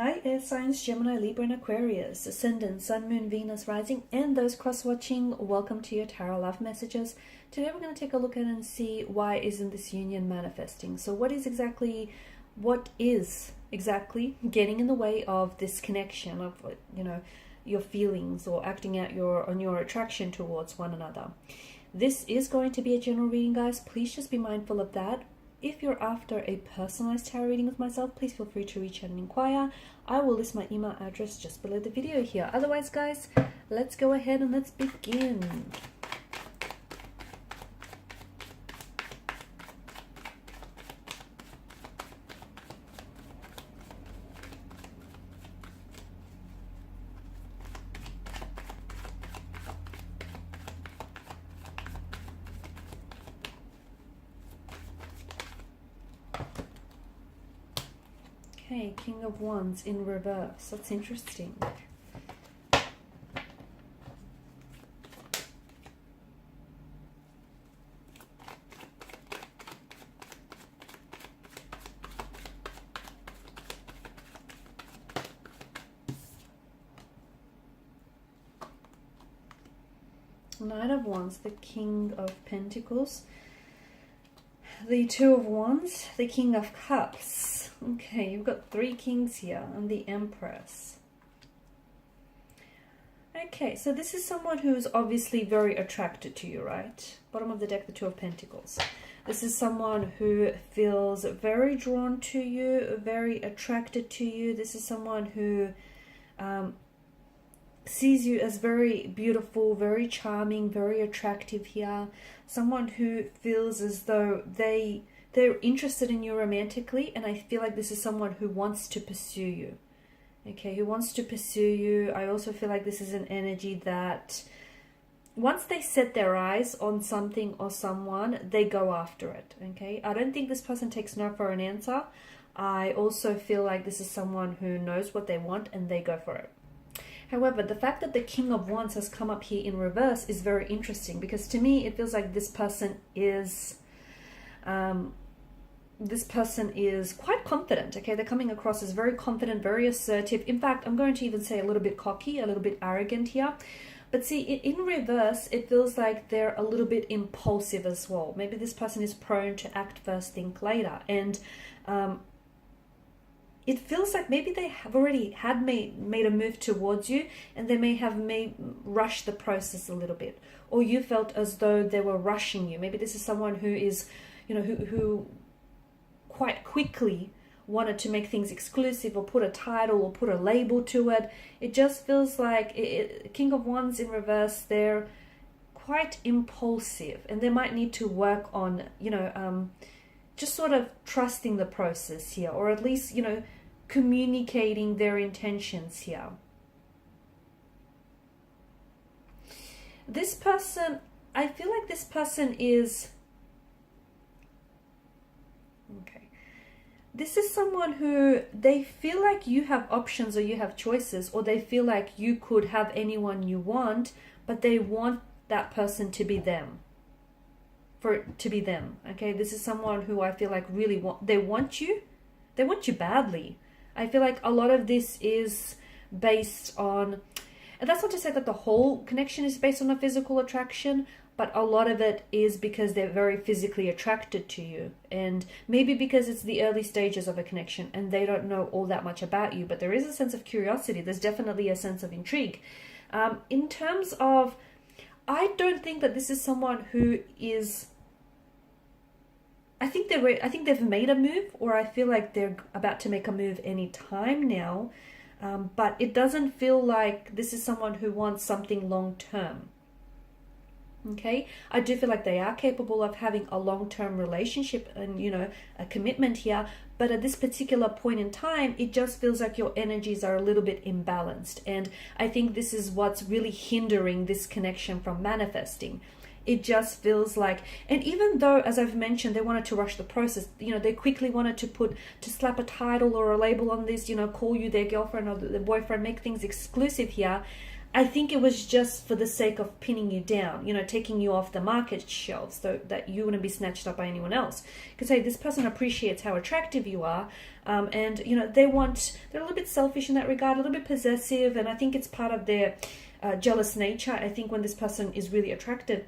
Hi air signs, Gemini, Libra and Aquarius, Ascendant, Sun, Moon, Venus, Rising, and those cross-watching, welcome to your Tarot Love Messages. Today we're going to take a look at and see why isn't this union manifesting. So what is exactly getting in the way of this connection of, your feelings or acting out on your attraction towards one another? This is going to be a general reading, guys. Please just be mindful of that. If you're after a personalized tarot reading with myself, please feel free to reach out and inquire. I will list my email address just below the video here. Otherwise, guys, let's go ahead and let's begin. Okay, King of Wands in reverse. That's interesting. Knight of Wands, the King of Pentacles. The Two of Wands, the King of Cups. Okay, you've got three kings here and the Empress. Okay, so this is someone who is obviously very attracted to you, right? Bottom of the deck, the Two of Pentacles. This is someone who feels very drawn to you, very attracted to you. This is someone who sees you as very beautiful, very charming, very attractive here. Someone who feels as though they're interested in you romantically, and I feel like this is someone who wants to pursue you. Okay, who wants to pursue you. I also feel like this is an energy that once they set their eyes on something or someone, they go after it. Okay, I don't think this person takes no for an answer. I also feel like this is someone who knows what they want and they go for it. However, the fact that the King of Wands has come up here in reverse is very interesting, because to me it feels like this person is quite confident. Okay, they're coming across as very confident, very assertive. In fact, I'm going to even say a little bit cocky, a little bit arrogant here. But see, in reverse, it feels like they're a little bit impulsive as well. Maybe this person is prone to act first, think later. And it feels like maybe they have already made a move towards you, and they may have rushed the process a little bit. Or you felt as though they were rushing you. Maybe this is someone who is, who quite quickly wanted to make things exclusive or put a title or put a label to it. It just feels like King of Wands in reverse, they're quite impulsive, and they might need to work on, just sort of trusting the process here, or at least, communicating their intentions here. This person, I feel like this person is... Okay. This is someone who they feel like you have options or you have choices, or they feel like you could have anyone you want, but they want that person to be them. For it to be them. Okay, this is someone who I feel like really they want you badly. I feel like a lot of this is based on, and that's not to say that the whole connection is based on a physical attraction, but a lot of it is because they're very physically attracted to you. And maybe because it's the early stages of a connection and they don't know all that much about you, but there is a sense of curiosity. There's definitely a sense of intrigue. In terms of, I don't think that this is someone who is... I think they've made a move, or I feel like they're about to make a move any time now. But it doesn't feel like this is someone who wants something long term. Okay, I do feel like they are capable of having a long-term relationship and, a commitment here. But at this particular point in time, it just feels like your energies are a little bit imbalanced. And I think this is what's really hindering this connection from manifesting. It just feels like, and even though, as I've mentioned, they wanted to rush the process, they quickly wanted to slap a title or a label on this, call you their girlfriend or their boyfriend, make things exclusive here. I think it was just for the sake of pinning you down, you know, taking you off the market shelves so that you wouldn't be snatched up by anyone else. Because, hey, this person appreciates how attractive you are. And, you know, they're a little bit selfish in that regard, a little bit possessive. And I think it's part of their jealous nature. I think when this person is really attracted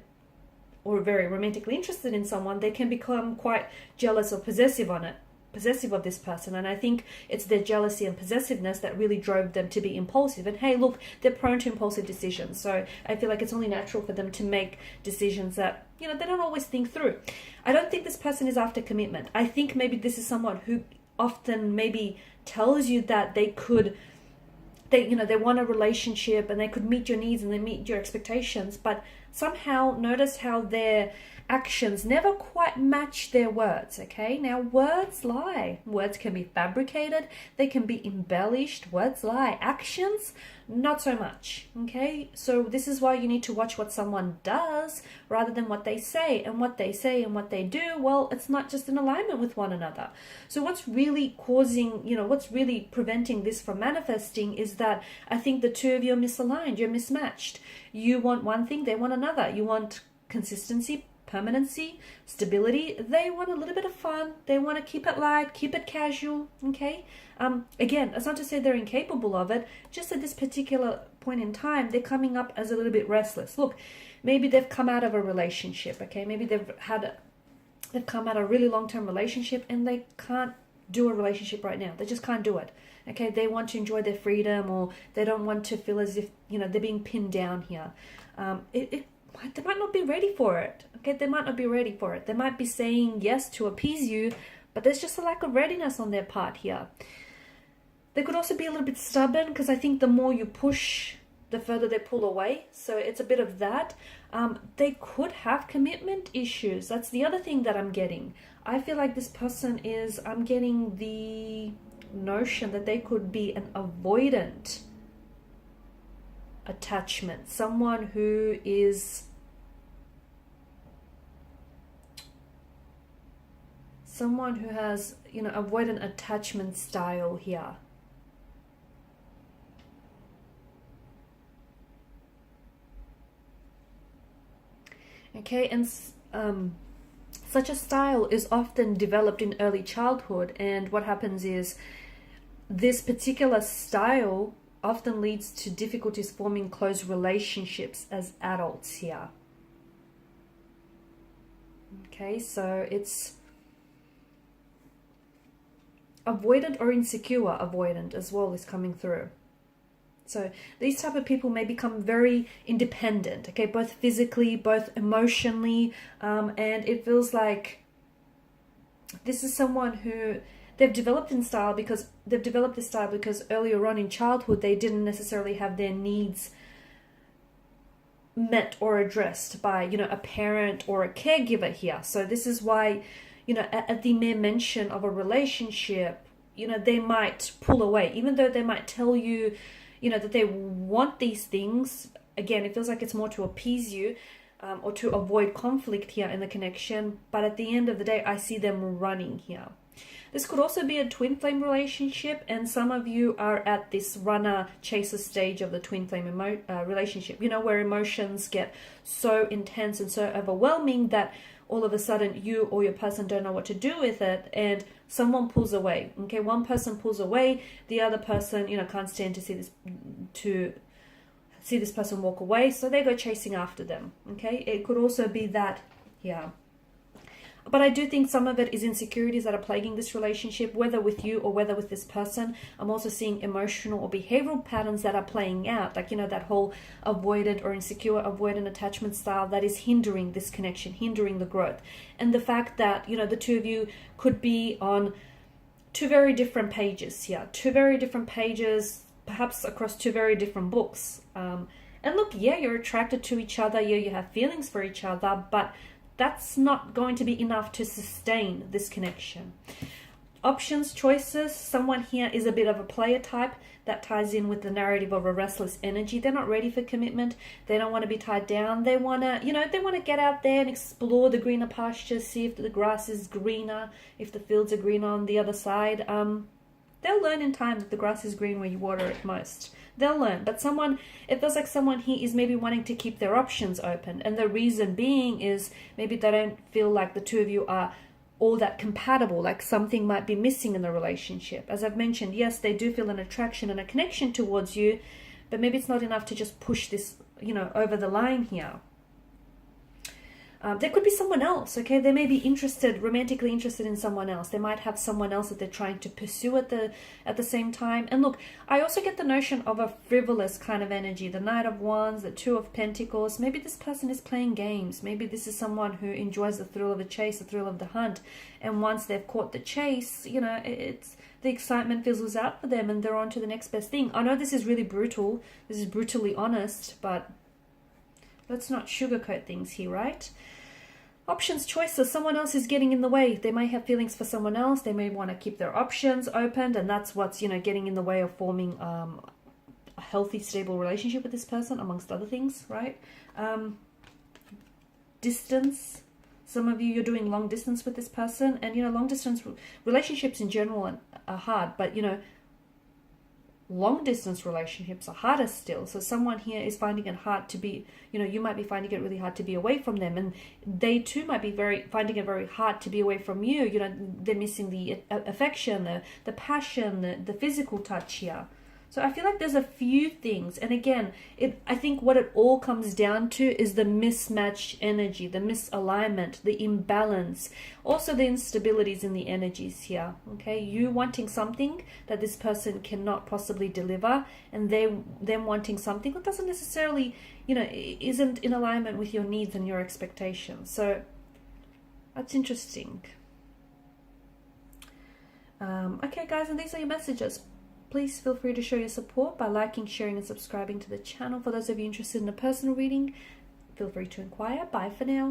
or very romantically interested in someone, they can become quite jealous or possessive of this person. And I think it's their jealousy and possessiveness that really drove them to be impulsive. And hey, look, they're prone to impulsive decisions, so I feel like it's only natural for them to make decisions that, you know, they don't always think through. I don't think this person is after commitment. I think maybe this is someone who often maybe tells you that they want a relationship and they could meet your needs and they meet your expectations, but somehow notice how their actions never quite match their words. Okay, now words lie. Words can be fabricated, they can be embellished. Words lie. Actions, not so much. Okay, so this is why you need to watch what someone does rather than what they say. And what they say and what they do, well, it's not just in alignment with one another. So what's really causing, you know, what's really preventing this from manifesting is that I think the two of you are misaligned. You're mismatched. You want one thing, they want another. You want consistency, permanency, stability. They want a little bit of fun. They want to keep it light, keep it casual. Okay. Again, it's not to say they're incapable of it. Just at this particular point in time, they're coming up as a little bit restless. Look, maybe they've come out of a relationship. Okay. Maybe they've come out of a really long-term relationship and they can't do a relationship right now. They just can't do it. Okay. They want to enjoy their freedom, or they don't want to feel as if, you know, they're being pinned down here. They might not be ready for it. Okay, they might not be ready for it. They might be saying yes to appease you, but there's just a lack of readiness on their part here. They could also be a little bit stubborn, because I think the more you push, the further they pull away. So it's a bit of that. They could have commitment issues. That's the other thing that I'm getting. I feel like this person I'm getting the notion that they could be an avoidant attachment, someone who is has, you know, avoidant attachment style here. Okay, and such a style is often developed in early childhood, and what happens is this particular style often leads to difficulties forming close relationships as adults here. Okay, so it's avoidant or insecure avoidant as well is coming through. So these type of people may become very independent, okay, both physically, both emotionally, and it feels like this is someone who they've developed this style because earlier on in childhood they didn't necessarily have their needs met or addressed by, you know, a parent or a caregiver here. So this is why, you know, at the mere mention of a relationship, you know, they might pull away, even though they might tell you, you know, that they want these things. Again, it feels like it's more to appease you, or to avoid conflict here in the connection. But at the end of the day, I see them running here. This could also be a twin flame relationship, and some of you are at this runner-chaser stage of the twin flame relationship, you know, where emotions get so intense and so overwhelming that all of a sudden you or your person don't know what to do with it, and someone pulls away. Okay, one person pulls away, the other person, you know, can't stand to see this person walk away, so they go chasing after them. Okay, it could also be that, yeah. But I do think some of it is insecurities that are plaguing this relationship, whether with you or whether with this person. I'm also seeing emotional or behavioral patterns that are playing out, like, you know, that whole avoidant or insecure avoidant attachment style that is hindering this connection, hindering the growth. And the fact that, you know, the two of you could be on two very different pages here, perhaps across two very different books. And look, yeah, you're attracted to each other, yeah, you have feelings for each other, but that's not going to be enough to sustain this connection. Options, choices. Someone here is a bit of a player type. That ties in with the narrative of a restless energy. They're not ready for commitment. They don't want to be tied down. They want to, you know, they want to get out there and explore the greener pastures, see if the grass is greener, if the fields are greener on the other side. They'll learn in time that the grass is green where you water it most. They'll learn. But it feels like someone here is maybe wanting to keep their options open. And the reason being is maybe they don't feel like the two of you are all that compatible, like something might be missing in the relationship. As I've mentioned, yes, they do feel an attraction and a connection towards you, but maybe it's not enough to just push this, over the line here. There could be someone else, okay? They may be romantically interested in someone else. They might have someone else that they're trying to pursue at the same time. And look, I also get the notion of a frivolous kind of energy. The Knight of Wands, the Two of Pentacles. Maybe this person is playing games. Maybe this is someone who enjoys the thrill of the chase, the thrill of the hunt. And once they've caught the chase, it's the excitement fizzles out for them and they're on to the next best thing. I know this is really brutal. This is brutally honest, but let's not sugarcoat things here, right? Options, choices. Someone else is getting in the way. They may have feelings for someone else. They may want to keep their options open, and that's what's, getting in the way of forming a healthy, stable relationship with this person, amongst other things, right? Distance. Some of you, you're doing long distance with this person, and, long distance relationships in general are hard, but, long distance relationships are harder still. So someone here is finding it hard to be, you might be finding it really hard to be away from them, and they too might be finding it very hard to be away from you. They're missing the affection, the passion, the physical touch here. So I feel like there's a few things, and again, I think what it all comes down to is the mismatched energy, the misalignment, the imbalance, also the instabilities in the energies here. Okay, you wanting something that this person cannot possibly deliver, and them wanting something that doesn't necessarily, isn't in alignment with your needs and your expectations. So that's interesting. Okay, guys, and these are your messages. Please feel free to show your support by liking, sharing, and subscribing to the channel. For those of you interested in a personal reading, feel free to inquire. Bye for now.